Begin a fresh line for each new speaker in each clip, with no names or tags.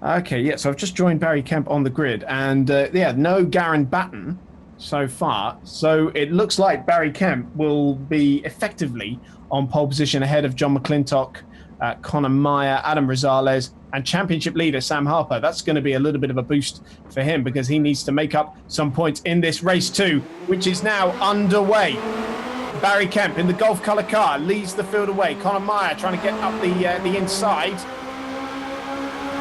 Okay, yeah, so I've just joined Barry Kemp on the grid, and yeah, no Garen Batten so far. So it looks like Barry Kemp will be effectively on pole position ahead of John McClintock, Conor Meyer, Adam Rosales, and championship leader Sam Harper. That's going to be a little bit of a boost for him because he needs to make up some points in this race too, which is now underway. Barry Kemp in the golf colour car leads the field away. Conor Meyer trying to get up the inside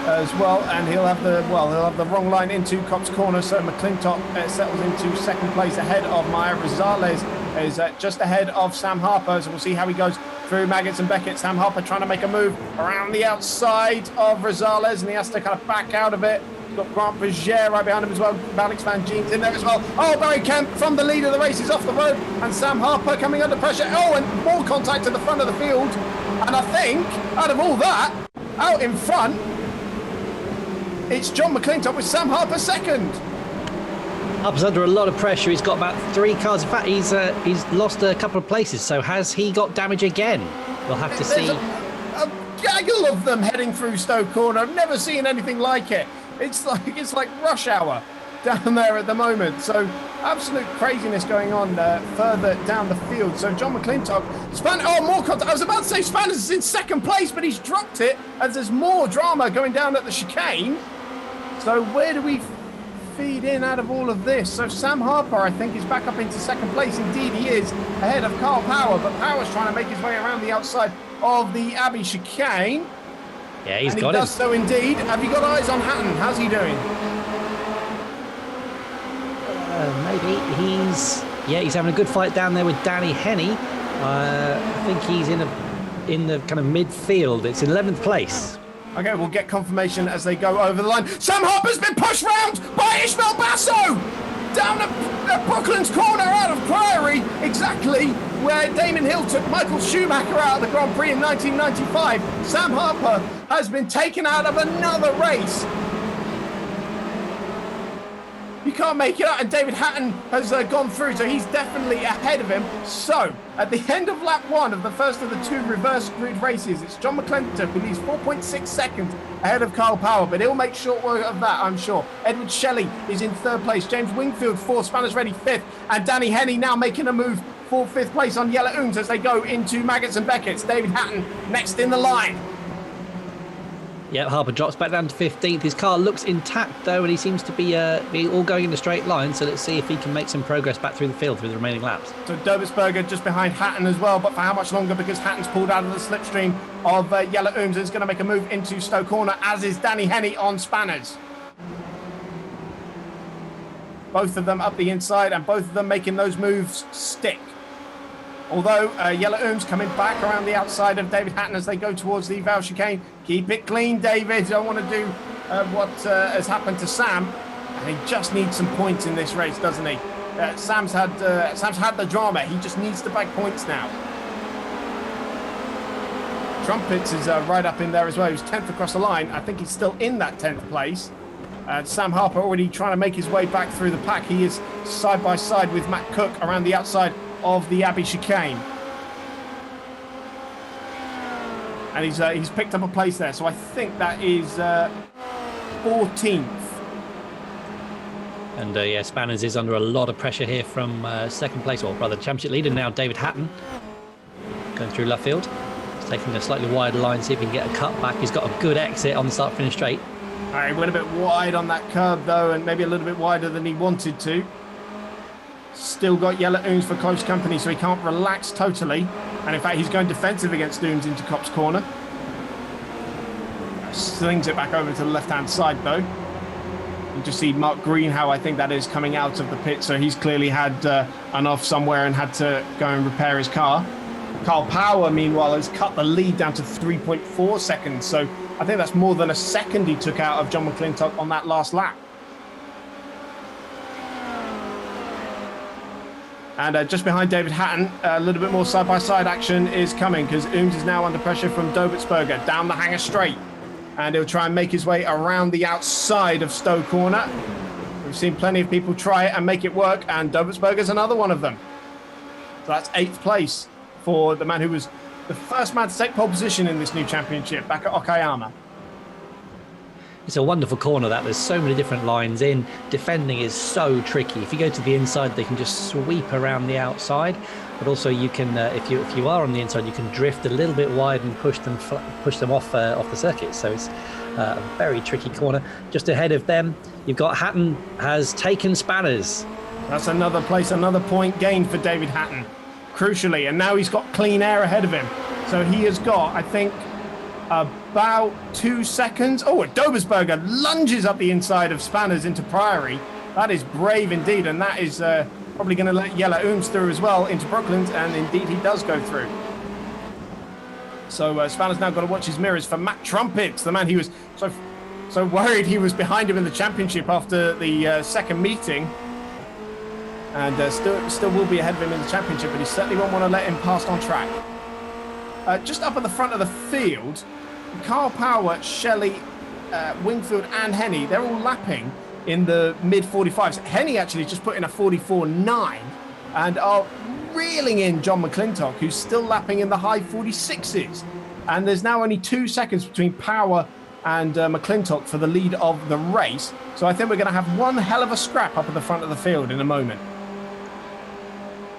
as well, and he'll have the wrong line into Cops Corner, so McClintock settles into second place ahead of Meyer. Rosales is just ahead of Sam Harper, so we'll see how he goes through Maggots and Beckett. Sam Harper trying to make a move around the outside of Rosales, and he has to kind of back out of it. He's got Grant Berger right behind him as well. Alex Van Geen's in there as well. Oh, Barry Kemp from the lead of the race is off the road, and Sam Harper coming under pressure. Oh, and more contact at the front of the field. And I think, out of all that, out in front, it's John McClintock with Sam Harper second.
Harper's under a lot of pressure. He's got about 3 cars. In fact, he's lost a couple of places. So has he got damage again? We'll have to see.
A gaggle of them heading through Stoke Corner. I've never seen anything like it. It's like rush hour down there at the moment. So absolute craziness going on further down the field. So John McClintock, more contact. I was about to say Spanners is in second place, but he's dropped it as there's more drama going down at the chicane. So where do we feed in out of all of this? So Sam Harper, I think, is back up into second place. Indeed, he is ahead of Carl Power, but Power's trying to make his way around the outside of the Abbey chicane.
Yeah, he's got it.
He does so indeed. Have you got eyes on Hatton? How's he doing?
Maybe he's having a good fight down there with Danny Henney. I think he's in the kind of midfield. It's 11th place.
Okay, we'll get confirmation as they go over the line. Sam Harper's been pushed round by Ishmael Basso down at Brooklands Corner out of Priory, exactly where Damon Hill took Michael Schumacher out of the Grand Prix in 1995. Sam Harper has been taken out of another race. You can't make it out, and David Hatton has gone through, so he's definitely ahead of him. So, at the end of lap 1 of the first of the 2 reverse grid races, it's John McClintock who leads 4.6 seconds ahead of Carl Power, but he'll make short work of that, I'm sure. Edward Shelley is in 3rd place, James Wingfield 4th, Spanners Ready 5th, and Danny Henney now making a move for 5th place on Yellow Ooms as they go into Maggots and Beckett's. David Hatton next in the line.
Yeah, Harper drops back down to 15th. His car looks intact, though, and he seems to be all going in a straight line. So let's see if he can make some progress back through the field through the remaining laps. So
Dobertsberger just behind Hatton as well, but for how much longer? Because Hatton's pulled out of the slipstream of Yellow Ooms and is going to make a move into Stoke Corner, as is Danny Henney on Spanners. Both of them up the inside, and both of them making those moves stick. Although Yellow Ooms coming back around the outside of David Hatton as they go towards the Val chicane. Keep it clean, David. Don't want to do what has happened to Sam. And he just needs some points in this race, doesn't he? Sam's had the drama. He just needs to bag points now. Trumpets is right up in there as well. He's 10th across the line. I think he's still in that 10th place. Sam Harper already trying to make his way back through the pack. He is side by side with Matt Cook around the outside of the Abbey chicane, and he's picked up a place there, so I think that is 14th.
And yeah, Spanners is under a lot of pressure here from second place, or rather championship leader now, David Hatton, going through Luffield. He's taking a slightly wider line, see if he can get a cut back. He's got a good exit on the start finish straight.
He went a bit wide on that curb though, and maybe a little bit wider than he wanted to. Still got Yellow Ooms for close company, so he can't relax totally. And in fact, he's going defensive against Ooms into Cops Corner. Slings it back over to the left-hand side, though. You just see Mark Green, how I think that is, coming out of the pit. So he's clearly had an off somewhere and had to go and repair his car. Carl Power, meanwhile, has cut the lead down to 3.4 seconds. So I think that's more than a second he took out of John McClintock on that last lap. And just behind David Hatton, a little bit more side-by-side action is coming because Ooms is now under pressure from Dobertsberger down the hanger straight. And he'll try and make his way around the outside of Stowe Corner. We've seen plenty of people try it and make it work, and Dobertsberger's another one of them. So that's 8th place for the man who was the first man to take pole position in this new championship back at Okayama.
It's a wonderful corner that. There's so many different lines in. Defending is so tricky. If you go to the inside, they can just sweep around the outside. But also you can, if you are on the inside, you can drift a little bit wide and push them off the circuit. So it's a very tricky corner. Just ahead of them, you've got Hatton has taken Spanners.
That's another place, another point gained for David Hatton, crucially. And now he's got clean air ahead of him. So he has got, I think, about 2 seconds. Oh, Dobersberger lunges up the inside of Spanners into Priory. That is brave indeed, and that is probably going to let Jelle Ooms through as well into Brooklands, and indeed he does go through. So Spanners now got to watch his mirrors for Matt Trumpets, the man he was so worried he was behind him in the championship after the second meeting, and still will be ahead of him in the championship, but he certainly won't want to let him pass on track. Just up at the front of the field, Carl Power, Shelley, Wingfield and Henny, they're all lapping in the mid-45s. Henny actually just put in a 44.9 and are reeling in John McClintock, who's still lapping in the high 46s. And there's now only 2 seconds between Power and McClintock for the lead of the race. So I think we're going to have one hell of a scrap up at the front of the field in a moment.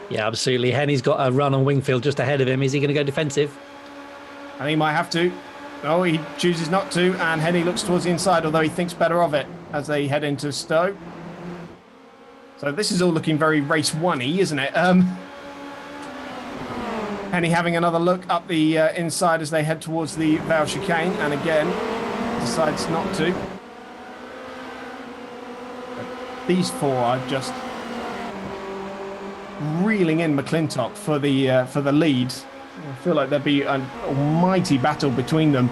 Yeah, absolutely. Henny's got a run on Wingfield just ahead of him. Is he going to go defensive?
I think he might have to. Oh, he chooses not to, and Henny looks towards the inside, although he thinks better of it as they head into Stowe. So this is all looking very race one-y, isn't it? Henny having another look up the inside as they head towards the Vale chicane, and again decides not to. But these four are just reeling in McClintock for the lead. I feel like there'll be an almighty battle between them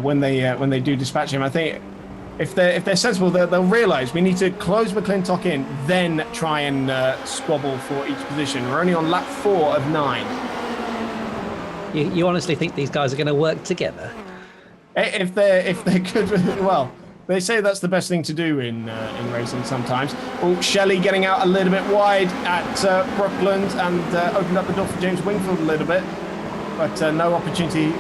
when they do dispatch him. I think if they're sensible, they'll realise we need to close McClintock in, then try and squabble for each position. We're only on lap 4 of 9.
You honestly think these guys are going to work together?
If they could, well, they say that's the best thing to do in racing sometimes. Oh, Shelley getting out a little bit wide at Brookland and opened up the door for James Wingfield a little bit, but no opportunity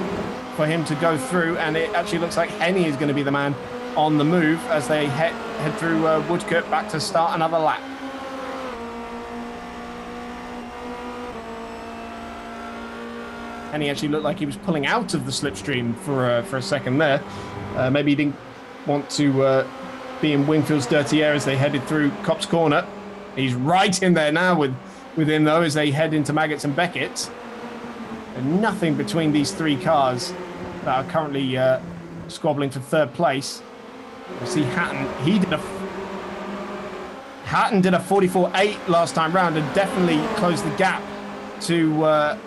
for him to go through, and it actually looks like Henny is going to be the man on the move as they head through Woodcote back to start another lap. Henny actually looked like he was pulling out of the slipstream for a second there. Maybe he didn't want to be in Wingfield's dirty air as they headed through Copse Corner. He's right in there now with him though as they head into Maggots and Beckett. And nothing between these three cars that are currently squabbling for third place. You see Hatton, Hatton did a 44.8 last time round and definitely closed the gap to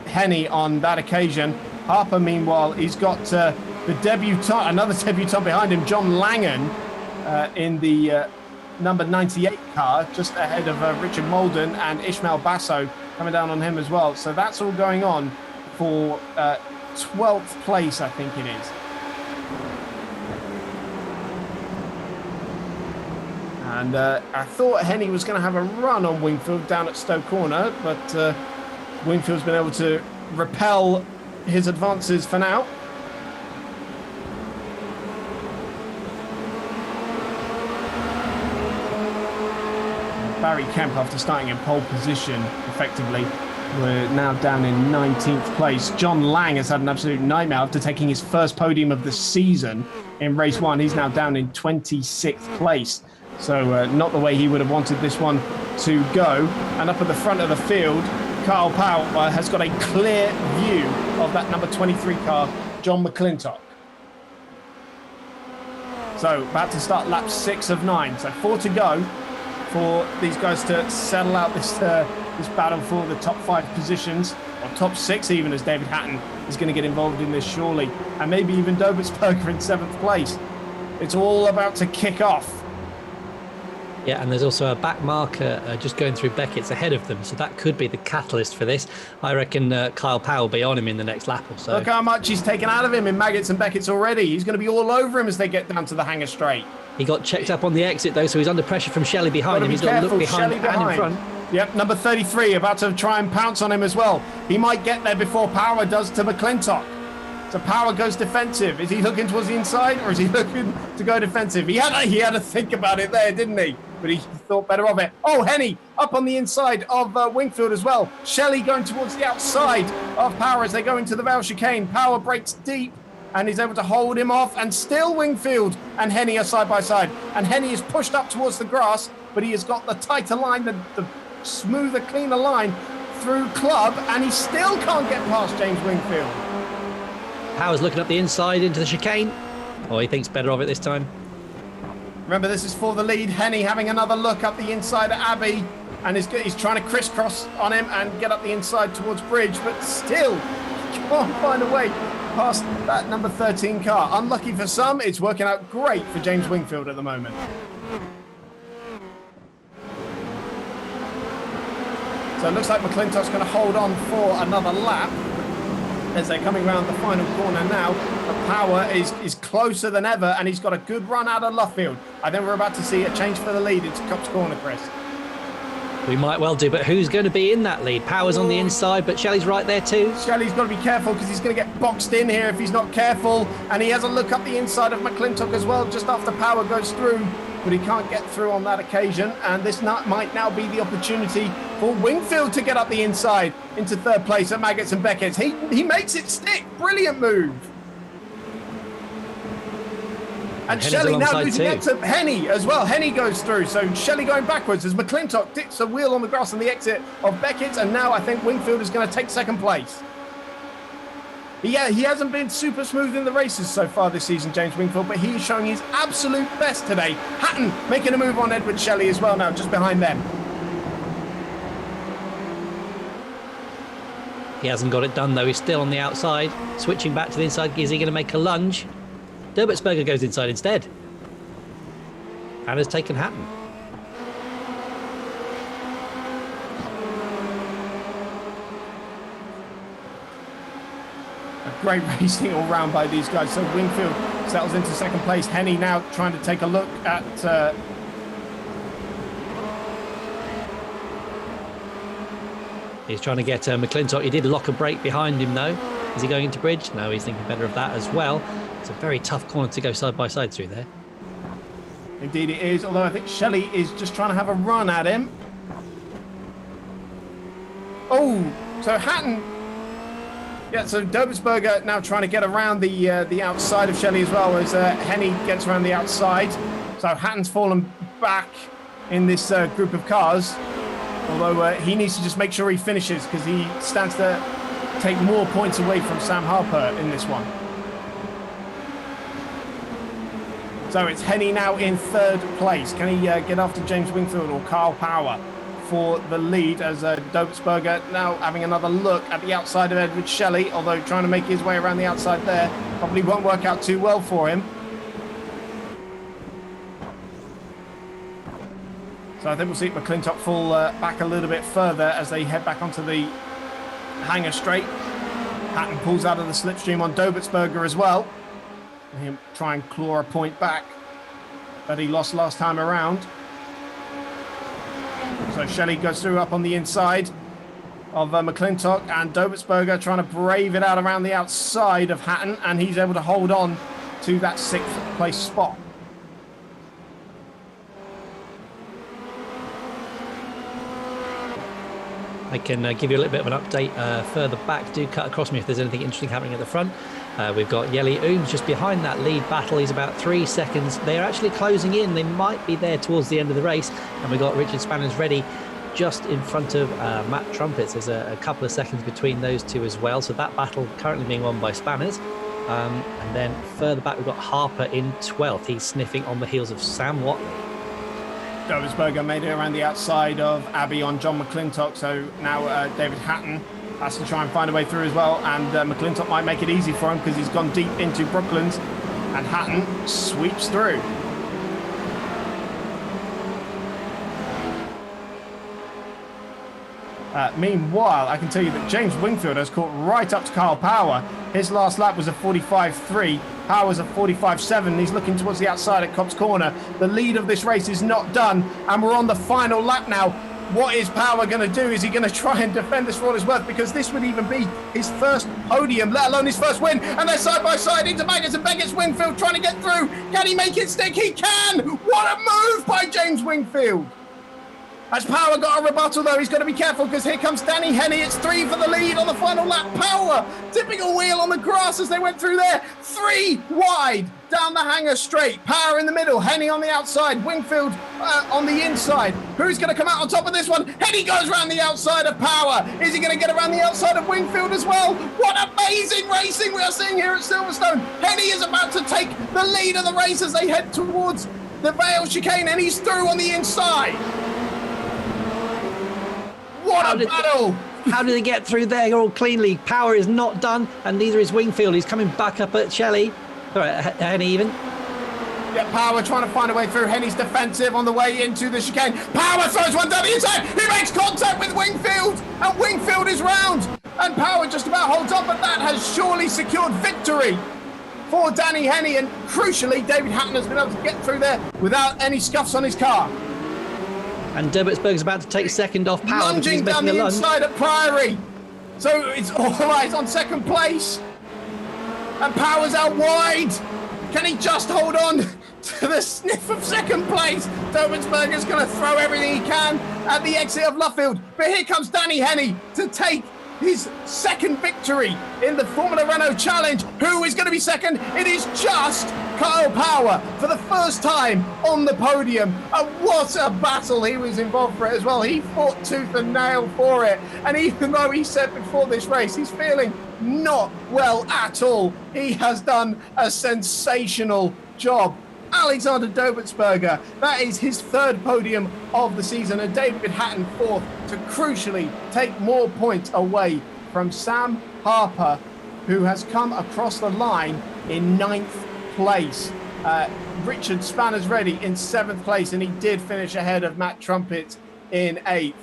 Henny on that occasion. Harper, meanwhile, he's got another debutant behind him, John Langan, in the number 98 car, just ahead of Richard Molden and Ishmael Basso coming down on him as well. So that's all going on for 12th place, I think it is. And I thought Henny was going to have a run on Wingfield down at Stowe Corner, but Wingfield's been able to repel his advances for now. Barry Kemp, after starting in pole position effectively, we're now down in 19th place. John Lang has had an absolute nightmare after taking his first podium of the season in race 1. He's now down in 26th place. So not the way he would have wanted this one to go. And up at the front of the field, Carl Powell has got a clear view of that number 23 car, John McClintock. So about to start lap 6 of 9. So 4 to go for these guys to settle out this battle for the top 5 positions, or top 6 even, as David Hatton is going to get involved in this surely, and maybe even Dobertsberger in 7th place. It's all about to kick off.
Yeah, and there's also a back marker just going through Beckett's ahead of them, so that could be the catalyst for this. I reckon Kyle Powell will be on him in the next lap or so.
Look how much he's taken out of him in Maggots and Beckett's already. He's going to be all over him as they get down to the hangar straight.
He got checked up on the exit though, so he's under pressure from Shelley behind him. He's got to look behind and in front.
Yep, number 33 about to try and pounce on him as well. He might get there before Power does to McClintock. So Power goes defensive. Is he looking towards the inside or is he looking to go defensive? He had to think about it there, didn't he? But he thought better of it. Oh, Henny up on the inside of Wingfield as well. Shelley going towards the outside of Power as they go into the Vale chicane. Power breaks deep and he's able to hold him off, and still Wingfield and Henny are side by side. And Henny is pushed up towards the grass, but he has got the tighter line, the smoother, cleaner line through Club, and he still can't get past James Wingfield.
Power's looking up the inside into the chicane. Oh, he thinks better of it this time.
Remember, this is for the lead. Henny having another look up the inside at Abbey, and he's trying to crisscross on him and get up the inside towards Bridge, but still can't find a way past that number 13 car. Unlucky for some, it's working out great for James Wingfield at the moment. So it looks like McClintock's going to hold on for another lap as they're coming around the final corner now. But Power is closer than ever, and he's got a good run out of Luffield. I think we're about to see a change for the lead into Cops Corner, Chris.
We might well do, but who's going to be in that lead? Power's on the inside, but Shelley's right there too.
Shelley's got to be careful because he's going to get boxed in here if he's not careful. And he has a look up the inside of McClintock as well, just after Power goes through. But he can't get through on that occasion. And this might now be the opportunity for Wingfield to get up the inside into third place at Maggots and Beckett's. He makes it stick. Brilliant move. And Shelley now losing it to Henny as well. Henny goes through. So Shelley going backwards as McClintock dips a wheel on the grass on the exit of Beckett's. And now I think Wingfield is going to take second place. Yeah, he hasn't been super smooth in the races so far this season, James Wingfield, but he is showing his absolute best today. Hatton making a move on Edward Shelley as well now, just behind them.
He hasn't got it done though. He's still on the outside. Switching back to the inside. Is he going to make a lunge? Derbertsberger goes inside instead. And has taken Hatton.
Great racing all round by these guys. So Wingfield settles into second place. Henny now trying to take a look at
he's trying to get McClintock. He did lock a brake behind him though. Is he going into Bridge? No, he's thinking better of that as well. It's a very tough corner to go side by side through there.
Indeed it is, although I think Shelley is just trying to have a run at him. Oh, so Hatton. Yeah, so Derbertsberger now trying to get around the outside of Shelley as well as Henny gets around the outside. So Hatton's fallen back in this group of cars, although he needs to just make sure he finishes because he stands to take more points away from Sam Harper in this one. So it's Henny now in third place. Can he get after James Wingfield or Carl Power for the lead as Derbertsberger now having another look at the outside of Edward Shelley, although trying to make his way around the outside there probably won't work out too well for him. So I think we'll see McClintock fall back a little bit further as they head back onto the hangar straight. Hatton pulls out of the slipstream on Derbertsberger as well. And he'll try and claw a point back that he lost last time around. So Shelley goes through up on the inside of McClintock, and Derbertsberger trying to brave it out around the outside of Hatton, and he's able to hold on to that 6th place spot.
I can give you a little bit of an update further back. Do cut across me if there's anything interesting happening at the front. We've got Yeli Ooms just behind that lead battle. He's about 3 seconds. They're actually closing in. They might be there towards the end of the race. And we've got Richard Spanners ready just in front of Matt Trumpets. There's a couple of seconds between those two as well. So that battle currently being won by Spanners. And then further back, we've got Harper in 12th. He's sniffing on the heels of Sam Watley.
Derbertsberger made it around the outside of Abbey on John McClintock. So now David Hatton has to try and find a way through as well. And McClintock might make it easy for him because he's gone deep into Brooklands. And Hatton sweeps through. Meanwhile, I can tell you that James Wingfield has caught right up to Carl Power. His last lap was a 45.3. Power's a 45.7. He's looking towards the outside at Cops Corner. The lead of this race is not done, and we're on the final lap now. What is Power going to do? Is he going to try and defend this for all it's worth? Because this would even be his first podium, let alone his first win. And they're side by side into Magnus and Beckett's Wingfield trying to get through. Can he make it stick? He can! What a move by James Wingfield. Has Power got a rebuttal though? He's got to be careful because here comes Danny Henney. It's 3 for the lead on the final lap. Power tipping a wheel on the grass as they went through there. 3 wide down the hanger straight. Power in the middle. Henney on the outside. Wingfield on the inside. Who's going to come out on top of this one? Henney goes around the outside of Power. Is he going to get around the outside of Wingfield as well? What amazing racing we are seeing here at Silverstone. Henney is about to take the lead of the race as they head towards the Vale chicane, and he's through on the inside. What a battle!
How did they get through there all cleanly? Power is not done, and neither is Wingfield. He's coming back up at Shelley. All right, Henney even.
Yeah, Power trying to find a way through. Henney's defensive on the way into the chicane. Power throws one down the inside. He makes contact with Wingfield, and Wingfield is round. And Power just about holds on, but that has surely secured victory for Danny Henney. And crucially, David Hatton has been able to get through there without any scuffs on his car.
And Derbertsberg's about to take second off Power.
Lunging down the inside at Priory. So it's all right on second place. And Power's out wide. Can he just hold on to the sniff of second place? Derbertsberger's going to throw everything he can at the exit of Luffield. But here comes Danny Henney to take his second victory in the Formula Renault Challenge. Who is going to be second? It is just Kyle Power for the first time on the podium. And what a battle he was involved for it as well. He fought tooth and nail for it. And even though he said before this race he's feeling not well at all, he has done a sensational job. Alexander Derbertsberger, that is his third podium of the season, and David Hatton fourth to crucially take more points away from Sam Harper, who has come across the line in 9th place. Richard Spanners Ready in 7th place, and he did finish ahead of Matt Trumpet in 8th.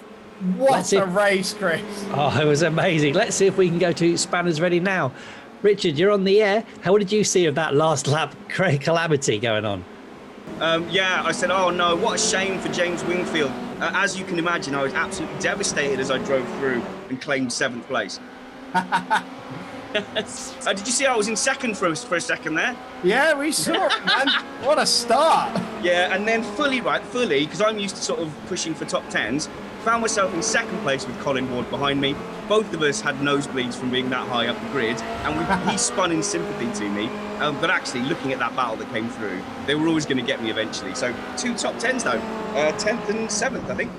What a race, Chris.
Oh, it was amazing. Let's see if we can go to Spanners Ready now. Richard, you're on the air. How did you see of that last lap calamity going on?
Yeah, I said, oh no, what a shame for James Wingfield. As you can imagine, I was absolutely devastated as I drove through and claimed 7th place. Did you see I was in second for a second there?
Yeah, we saw it, man. What a start.
Yeah, and then fully, because I'm used to sort of pushing for top 10s, found myself in second place with Colin Ward behind me. Both of us had nosebleeds from being that high up the grid, and he spun in sympathy to me. But actually, looking at that battle that came through, they were always going to get me eventually. So 2 top 10s though, 10th and 7th, I think.